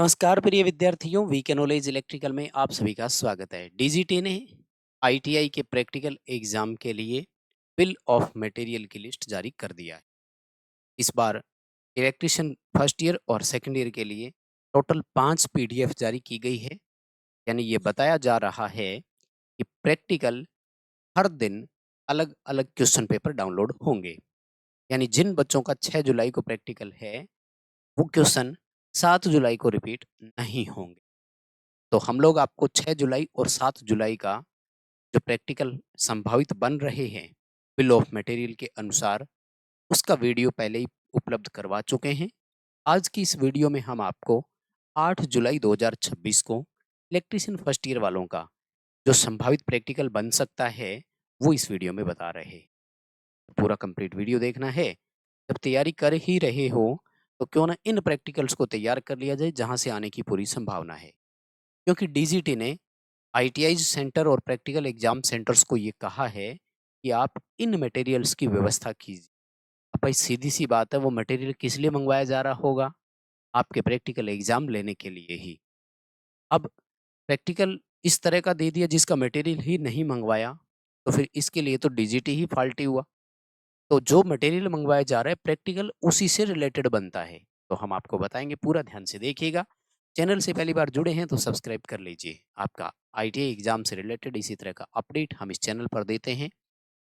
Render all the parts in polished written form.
नमस्कार प्रिय विद्यार्थियों, वीके नॉलेज इलेक्ट्रिकल में आप सभी का स्वागत है। डीजीटी ने आईटीआई के प्रैक्टिकल एग्जाम के लिए बिल ऑफ मटेरियल की लिस्ट जारी कर दिया है। इस बार इलेक्ट्रिशियन फर्स्ट ईयर और सेकंड ईयर के लिए टोटल 5 पीडीएफ जारी की गई है। यानी ये बताया जा रहा है कि प्रैक्टिकल हर दिन अलग अलग क्वेश्चन पेपर डाउनलोड होंगे। यानी जिन बच्चों का 6 जुलाई को प्रैक्टिकल है, वो क्वेश्चन 7 जुलाई को रिपीट नहीं होंगे। तो हम लोग आपको 6 जुलाई और 7 जुलाई का जो प्रैक्टिकल संभावित बन रहे हैं बिल ऑफ मटेरियल के अनुसार, उसका वीडियो पहले ही उपलब्ध करवा चुके हैं। आज की इस वीडियो में हम आपको 8 जुलाई 2026 को इलेक्ट्रीशियन फर्स्ट ईयर वालों का जो संभावित प्रैक्टिकल बन सकता है, वो इस वीडियो में बता रहे हैं। पूरा कंप्लीट वीडियो देखना है। जब तैयारी कर ही रहे हो तो क्यों ना इन प्रैक्टिकल्स को तैयार कर लिया जाए जहां से आने की पूरी संभावना है। क्योंकि डीजीटी ने आईटीआई सेंटर और प्रैक्टिकल एग्जाम सेंटर्स को ये कहा है कि आप इन मटेरियल्स की व्यवस्था कीजिए। अब भाई सीधी सी बात है, वो मटेरियल किस लिए मंगवाया जा रहा होगा? आपके प्रैक्टिकल एग्जाम लेने के लिए ही। अब प्रैक्टिकल इस तरह का दे दिया जिसका मटेरियल ही नहीं मंगवाया, तो फिर इसके लिए तो डीजीटी ही फाल्टी हुआ। तो जो मटेरियल मंगवाया जा रहा है प्रैक्टिकल उसी से रिलेटेड बनता है। तो हम आपको बताएंगे, पूरा ध्यान से देखिएगा। चैनल से पहली बार जुड़े हैं तो सब्सक्राइब कर लीजिए। आपका आईटीआई एग्जाम से रिलेटेड इसी तरह का अपडेट हम इस चैनल पर देते हैं।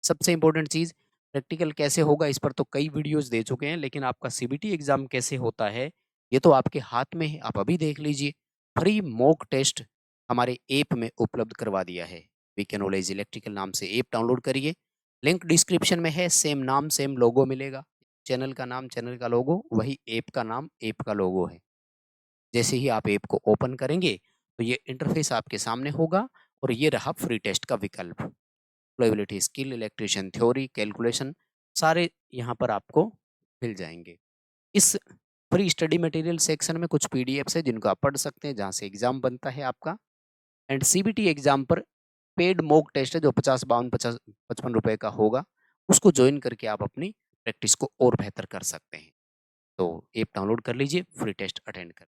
सबसे इंपॉर्टेंट चीज़, प्रैक्टिकल कैसे होगा इस पर तो कई वीडियोस दे चुके हैं, लेकिन आपका सीबीटी एग्जाम कैसे होता है ये तो आपके हाथ में है। आप अभी देख लीजिए, फ्री मॉक टेस्ट हमारे ऐप में उपलब्ध करवा दिया है। वीके नॉलेज इलेक्ट्रिकल नाम से ऐप डाउनलोड करिए। लिंक डिस्क्रिप्शन में है। सेम नाम सेम लोगो मिलेगा। चैनल का नाम चैनल का लोगो, वही ऐप का नाम ऐप का लोगो है। जैसे ही आप ऐप को ओपन करेंगे तो ये इंटरफेस आपके सामने होगा और ये रहा फ्री टेस्ट का विकल्प। Probability, skill, electrician theory, calculation, सारे यहाँ पर आपको मिल जाएंगे। इस फ्री स्टडी मटेरियल सेक्शन में कुछ पीडीएफ्स है जिनको आप पढ़ सकते हैं, जहाँ से एग्जाम बनता है आपका। एंड सीबीटी एग्जाम पर पेड मॉक टेस्ट है जो 50, 52, 50, 55 रुपए का होगा। उसको ज्वाइन करके आप अपनी प्रैक्टिस को और बेहतर कर सकते हैं। तो ऐप डाउनलोड कर लीजिए, फ्री टेस्ट अटेंड कर।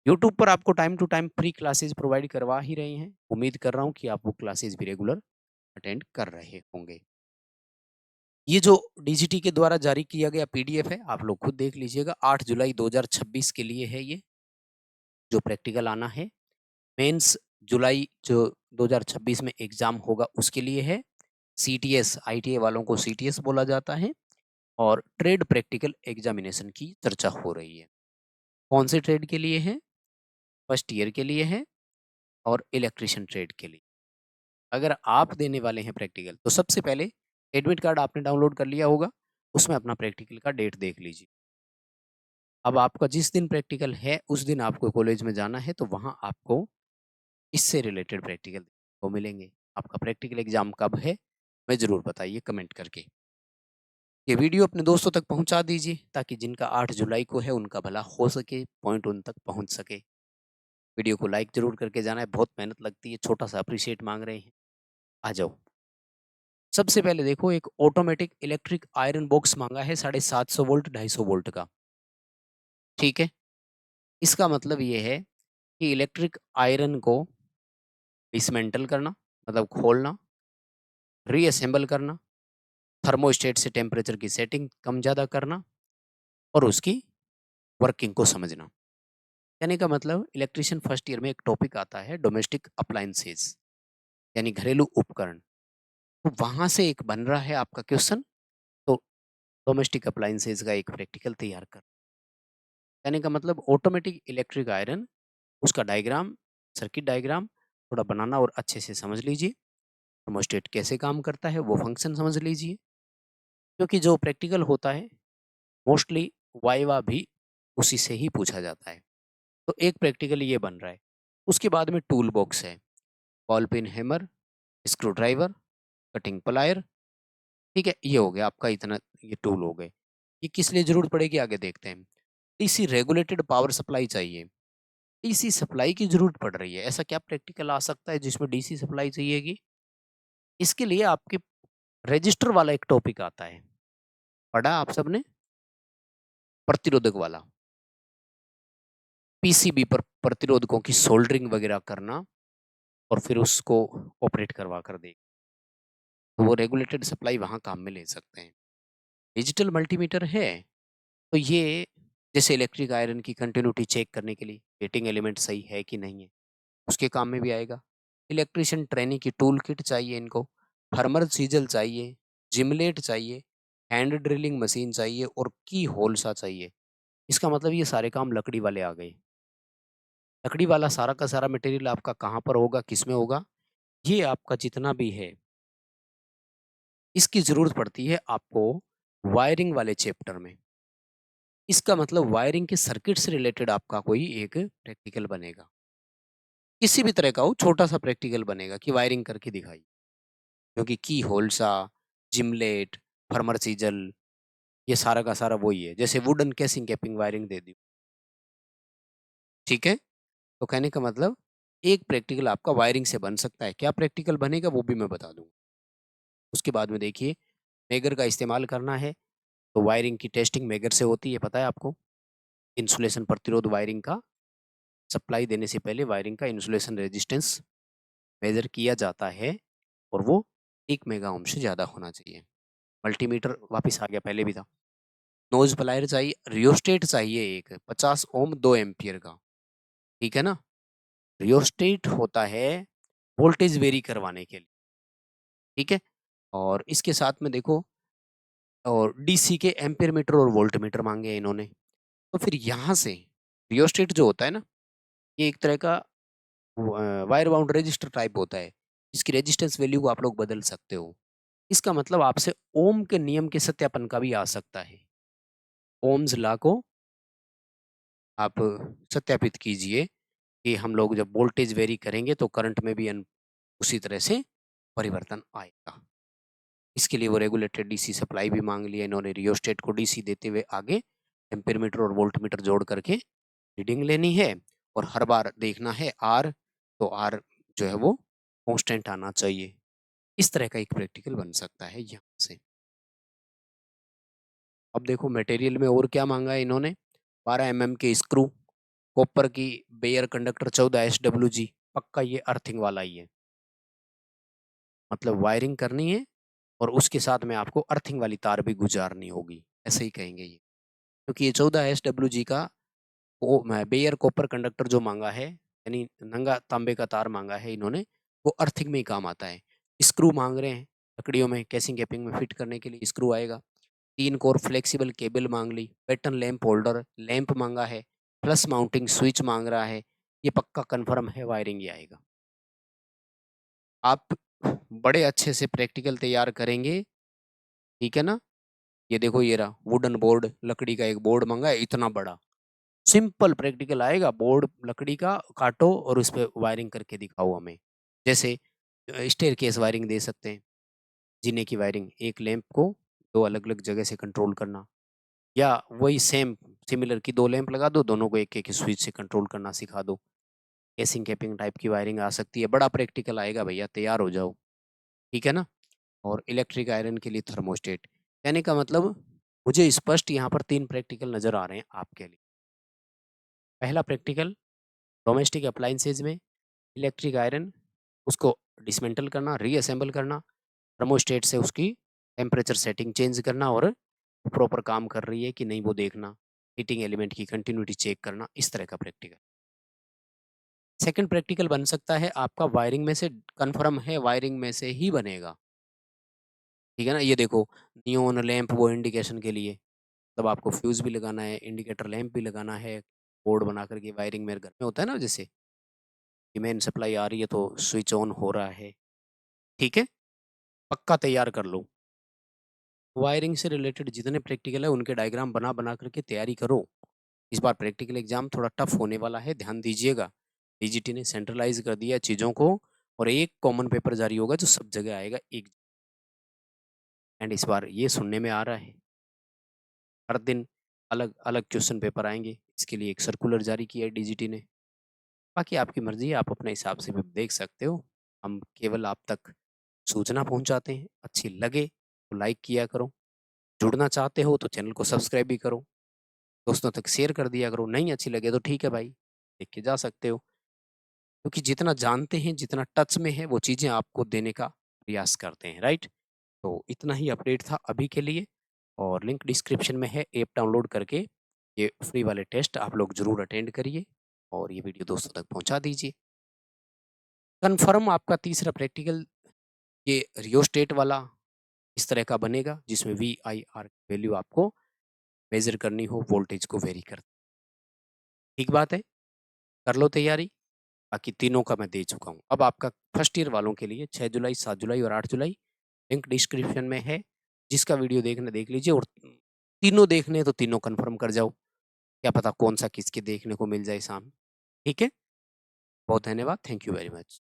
यूट्यूब पर आपको time to time free classes provide करवा ही रहे हैं। उम्मीद कर रहा हूँ कि आप वो क्लासेस भी रेगुलर अटेंड कर रहे होंगे। ये जो डीजीटी के द्वारा जारी किया गया पीडीएफ है, आप लोग खुद देख लीजिएगा। 8 जुलाई 2026 के लिए है ये, जो प्रैक्टिकल आना है। मेंस जुलाई जो 2026 में एग्जाम होगा उसके लिए है। सीटीएस, आईटीआई वालों को सीटीएस बोला जाता है। और ट्रेड प्रैक्टिकल एग्जामिनेशन की चर्चा हो रही है। कौन से ट्रेड के लिए है? फर्स्ट ईयर के लिए है और इलेक्ट्रिशियन ट्रेड के लिए। अगर आप देने वाले हैं प्रैक्टिकल तो सबसे पहले एडमिट कार्ड आपने डाउनलोड कर लिया होगा, उसमें अपना प्रैक्टिकल का डेट देख लीजिए। अब आपका जिस दिन प्रैक्टिकल है उस दिन आपको कॉलेज में जाना है, तो वहाँ आपको इससे रिलेटेड प्रैक्टिकल को मिलेंगे। आपका प्रैक्टिकल एग्जाम कब है मैं ज़रूर बताइए कमेंट करके। ये वीडियो अपने दोस्तों तक पहुंचा दीजिए ताकि जिनका 8 जुलाई को है उनका भला हो सके, पॉइंट उन तक पहुंच सके। वीडियो को लाइक जरूर करके जाना है, बहुत मेहनत लगती है, छोटा सा अप्रिशिएट मांग रहे हैं। आ जाओ। सबसे पहले देखो, एक ऑटोमेटिक इलेक्ट्रिक आयरन बॉक्स मांगा है 750 वोल्ट 250 वोल्ट का। ठीक है, इसका मतलब ये है कि इलेक्ट्रिक आयरन को डिसमेंटल करना, मतलब खोलना, रीअसेंबल करना, थर्मोस्टेट से टेम्परेचर की सेटिंग कम ज़्यादा करना और उसकी वर्किंग को समझना। कहने का मतलब, इलेक्ट्रिशियन फर्स्ट ईयर में एक टॉपिक आता है डोमेस्टिक अप्लायंसेस, यानी घरेलू उपकरण। तो वहाँ से एक बन रहा है आपका क्वेश्चन। तो डोमेस्टिक अप्लायंसेस का एक प्रैक्टिकल तैयार कर। कहने का मतलब ऑटोमेटिक इलेक्ट्रिक आयरन, उसका डायग्राम, सर्किट डायग्राम थोड़ा बनाना और अच्छे से समझ लीजिए। थर्मोस्टेट कैसे काम करता है वो फंक्शन समझ लीजिए। क्योंकि जो प्रैक्टिकल होता है मोस्टली वाइवा भी उसी से ही पूछा जाता है। तो एक प्रैक्टिकल ये बन रहा है। उसके बाद में टूल बॉक्स है, ball pin, hammer, screw driver, cutting plier. ठीक है, ये हो गया आपका इतना, ये टूल हो गए। ये किस लिए जरूरत पड़ेगी आगे देखते हैं। डीसी रेगुलेटेड पावर सप्लाई चाहिए। डीसी सप्लाई की जरूरत पड़ रही है, ऐसा क्या प्रैक्टिकल आ सकता है जिसमें डीसी सप्लाई चाहिएगी? इसके लिए आपके रजिस्टर वाला एक टॉपिक आता है, पढ़ा आप सबने? प्रतिरोधक वाला। पीसीबी पर प्रतिरोधकों की सोल्डरिंग वगैरह करना और फिर उसको ऑपरेट करवा कर देगा। तो वो रेगुलेटेड सप्लाई वहाँ काम में ले सकते हैं। डिजिटल मल्टीमीटर है, तो ये जैसे इलेक्ट्रिक आयरन की कंटिन्यूटी चेक करने के लिए हीटिंग एलिमेंट सही है कि नहीं है, उसके काम में भी आएगा। इलेक्ट्रीशियन ट्रेनिंग की टूल किट चाहिए इनको, थर्मल सीजल चाहिए, जिमलेट चाहिए, हैंड ड्रिलिंग मशीन चाहिए और की होल सा चाहिए। इसका मतलब ये सारे काम लकड़ी वाले आ गए। लकड़ी वाला सारा का सारा मटेरियल आपका कहाँ पर होगा, किसमें होगा? ये आपका जितना भी है, इसकी ज़रूरत पड़ती है आपको वायरिंग वाले चैप्टर में। इसका मतलब वायरिंग के सर्किट से रिलेटेड आपका कोई एक प्रैक्टिकल बनेगा। किसी भी तरह का हो, छोटा-सा प्रैक्टिकल बनेगा कि वायरिंग करके दिखाइए। क्योंकि की होल सा, जिमलेट, फर्मर सीजल, ये सारा का सारा वही है। जैसे वुडन केसिंग कैपिंग वायरिंग दे दी, ठीक है? तो कहने का मतलब एक प्रैक्टिकल आपका वायरिंग से बन सकता है। क्या प्रैक्टिकल बनेगा वो भी मैं बता दूँगा। उसके बाद में देखिए, मेगर का इस्तेमाल करना है, तो वायरिंग की टेस्टिंग मेगर से होती है, पता है आपको? इंसुलेशन प्रतिरोध वायरिंग का सप्लाई देने से पहले वायरिंग का इंसुलेशन रेजिस्टेंस मेज़र किया जाता है और वो 1 मेगा ओम से ज़्यादा होना चाहिए। मल्टीमीटर वापस आ गया, पहले भी था। नोज़ प्लायर चाहिए, रियोस्टेट चाहिए एक 50 ओम 2 एम्पीयर का, ठीक है ना? रियोस्टेट होता है वोल्टेज वेरी करवाने के लिए, ठीक है? और इसके साथ में देखो और डीसी के एम्पीयर मीटर और वोल्ट मीटर माँगे हैं इन्होंने। तो फिर यहाँ से रियोस्टेट जो होता है ना, ये एक तरह का वायर बाउंड रजिस्टर टाइप होता है, जिसकी रेजिस्टेंस वैल्यू को आप लोग बदल सकते हो। इसका मतलब आपसे ओम के नियम के सत्यापन का भी आ सकता है। ओम्स लॉ को आप सत्यापित कीजिए कि हम लोग जब वोल्टेज वेरी करेंगे तो करंट में भी उसी तरह से परिवर्तन आएगा। इसके लिए वो रेगुलेटेड डीसी सप्लाई भी माँग लिया इन्होंने, रियोस्टेट को डीसी देते हुए आगे एम्पीयर मीटर और वोल्ट मीटर जोड़ करके रीडिंग लेनी है और हर बार देखना है आर, तो आर जो है वो कांस्टेंट आना चाहिए। इस तरह का एक प्रैक्टिकल बन सकता है यहाँ से। अब देखो मटेरियल में और क्या माँगा है इन्होंने, 12 एमएम के स्क्रू, कॉपर की बेयर कंडक्टर 14 एसडब्ल्यूजी, पक्का ये अर्थिंग वाला ही है। मतलब वायरिंग करनी है और उसके साथ में आपको अर्थिंग वाली तार भी गुजारनी होगी, ऐसे ही कहेंगे ये। क्योंकि ये 14 एसडब्ल्यूजी का बेयर कॉपर कंडक्टर जो माँगा है, यानी नंगा तांबे का तार माँगा है इन्होंने, वो अर्थिंग में ही काम आता है। स्क्रू माँग रहे हैं, लकड़ियों में केसिंग कैपिंग में फिट करने के लिए स्क्रू आएगा। 3 कोर फ्लेक्सिबल केबल माँग ली, पैटर्न लैंप होल्डर, लैंप माँगा है, प्लस माउंटिंग स्विच माँग रहा है, ये पक्का कन्फर्म है वायरिंग ही आएगा। आप बड़े अच्छे से प्रैक्टिकल तैयार करेंगे, ठीक है ना? ये देखो ये रहा वुडन बोर्ड, लकड़ी का एक बोर्ड माँगा है इतना बड़ा। सिंपल प्रैक्टिकल आएगा, बोर्ड लकड़ी का काटो और उस पे वायरिंग करके दिखाओ हमें। जैसे स्टेयरकेस वायरिंग दे सकते हैं, जीने की वायरिंग, एक लैंप को 2 अलग-अलग जगह से कंट्रोल करना या वही सेम सिमिलर की 2 लैंप लगा दो, दोनों को एक-एक स्विच से कंट्रोल करना सिखा दो। केसिंग कैपिंग टाइप की वायरिंग आ सकती है, बड़ा प्रैक्टिकल आएगा भैया, तैयार हो जाओ, ठीक है ना? और इलेक्ट्रिक आयरन के लिए थर्मोस्टेट, कहने का मतलब मुझे स्पष्ट यहाँ पर 3 प्रैक्टिकल नज़र आ रहे हैं आपके लिए। पहला प्रैक्टिकल डोमेस्टिक अप्लायंसेज में इलेक्ट्रिक आयरन, उसको डिसमेंटल करना, रीअसेंबल करना, थर्मोस्टेट से उसकी टेम्परेचर सेटिंग चेंज करना और प्रॉपर काम कर रही है कि नहीं वो देखना, हीटिंग एलिमेंट की कंटिन्यूटी चेक करना, इस तरह का प्रैक्टिकल। सेकंड प्रैक्टिकल बन सकता है आपका वायरिंग में से, कन्फर्म है वायरिंग में से ही बनेगा, ठीक है ना? ये देखो नियोन लैंप वो इंडिकेशन के लिए, तब आपको फ्यूज़ भी लगाना है, इंडिकेटर लैंप भी लगाना है, बोर्ड बना कर के वायरिंग मेरे घर में होता है ना जैसे, कि मेन सप्लाई आ रही है तो स्विच ऑन हो रहा है, ठीक है? पक्का तैयार कर लो। वायरिंग से रिलेटेड जितने प्रैक्टिकल है उनके डायग्राम बना-बना करके तैयारी करो। इस बार प्रैक्टिकल एग्ज़ाम थोड़ा टफ होने वाला है, ध्यान दीजिएगा। डीजीटी ने सेंट्रलाइज़ कर दिया है चीज़ों को और एक कॉमन पेपर जारी होगा जो सब जगह आएगा एक, एंड इस बार ये सुनने में आ रहा है, हर दिन अलग-अलग क्वेश्चन पेपर आएँगे। इसके लिए एक सर्कुलर जारी किया है डीजीटी ने। बाकी आपकी मर्ज़ी है, आप अपने हिसाब से भी देख सकते हो। हम केवल आप तक सूचना पहुँचाते हैं, अच्छी लगे तो लाइक किया करो, जुड़ना चाहते हो तो चैनल को सब्सक्राइब भी करो, दोस्तों तक शेयर कर दिया करो, नहीं अच्छी लगे तो ठीक है भाई। देख के जा सकते हो। क्योंकि जितना जानते हैं, जितना टच में है, वो चीज़ें आपको देने का प्रयास करते हैं, राइट? तो इतना ही अपडेट था अभी के लिए और लिंक डिस्क्रिप्शन में है, ऐप डाउनलोड करके ये फ्री वाले टेस्ट आप लोग ज़रूर अटेंड करिए और ये वीडियो दोस्तों तक पहुँचा दीजिए। कन्फर्म आपका तीसरा प्रैक्टिकल ये रियोस्टेट वाला इस तरह का बनेगा जिसमें VIR वैल्यू आपको मेज़र करनी हो, वोल्टेज को वेरी कर। ठीक बात है, कर लो तैयारी। बाकी तीनों का मैं दे चुका हूँ। अब आपका फर्स्ट ईयर वालों के लिए 6 जुलाई, 7 जुलाई और 8 जुलाई लिंक डिस्क्रिप्शन में है। जिसका वीडियो देखना देख लीजिए और तीनों देखने हैं तो तीनों कन्फर्म कर जाओ। क्या पता कौन-सा किसके देखने को मिल जाए सामने। ठीक है? बहुत धन्यवाद। Thank you very much.